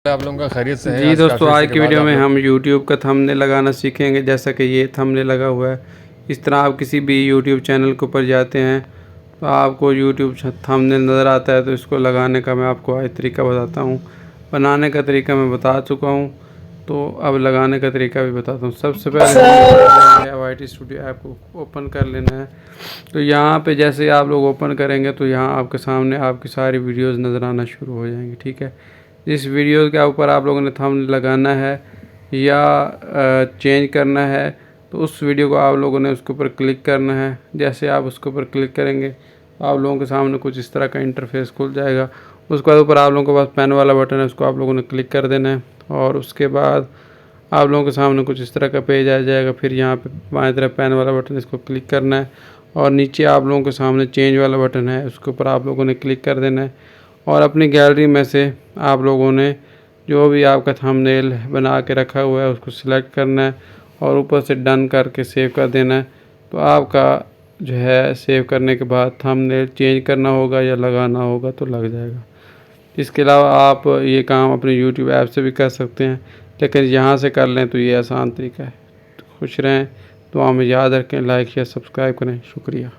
आप लोगों का खैरियत से है। जी दोस्तों, आज के की बाद वीडियो आप में लोग हम YouTube का थंबनेल लगाना सीखेंगे। जैसा कि ये थंबनेल लगा हुआ है, इस तरह आप किसी भी YouTube चैनल के ऊपर जाते हैं तो आपको YouTube थंबनेल नज़र आता है। तो इसको लगाने का मैं आपको आज तरीका बताता हूँ। बनाने का तरीका मैं बता चुका हूँ, तो अब लगाने का तरीका भी बताता हूँ। सबसे पहले हमें YT स्टूडियो ऐप को ओपन कर लेना है। तो यहाँ पे जैसे आप लोग ओपन करेंगे तो यहाँ आपके सामने आपकी सारी वीडियोज़ नज़र आना शुरू हो जाएंगी। ठीक है, जिस वीडियो के ऊपर आप लोगों ने थंबनेल लगाना है या चेंज करना है, तो उस वीडियो को आप लोगों ने उसके ऊपर क्लिक करना है। जैसे आप उसके ऊपर क्लिक करेंगे तो आप लोगों के सामने कुछ इस तरह का इंटरफेस खुल जाएगा। उसके बाद ऊपर आप लोगों के पास पेन वाला बटन है, उसको आप लोगों ने क्लिक कर देना है और उसके बाद आप लोगों के सामने कुछ इस तरह का पेज आ जाएगा। फिर यहाँ पे बाएं तरफ पेन वाला बटन, इसको क्लिक करना है और नीचे आप लोगों के सामने चेंज वाला बटन है, उसके ऊपर आप लोगों ने क्लिक कर देना है और अपनी गैलरी में से आप लोगों ने जो भी आपका थंबनेल बना के रखा हुआ है उसको सिलेक्ट करना है और ऊपर से डन करके सेव कर देना है। तो आपका जो है सेव करने के बाद थंबनेल चेंज करना होगा या लगाना होगा तो लग जाएगा। इसके अलावा आप ये काम अपने YouTube ऐप से भी कर सकते हैं, लेकिन यहाँ से कर लें तो ये आसान तरीका है। तो खुश रहें, दुआ में याद रखें, लाइक शेयर सब्सक्राइब करें। शुक्रिया।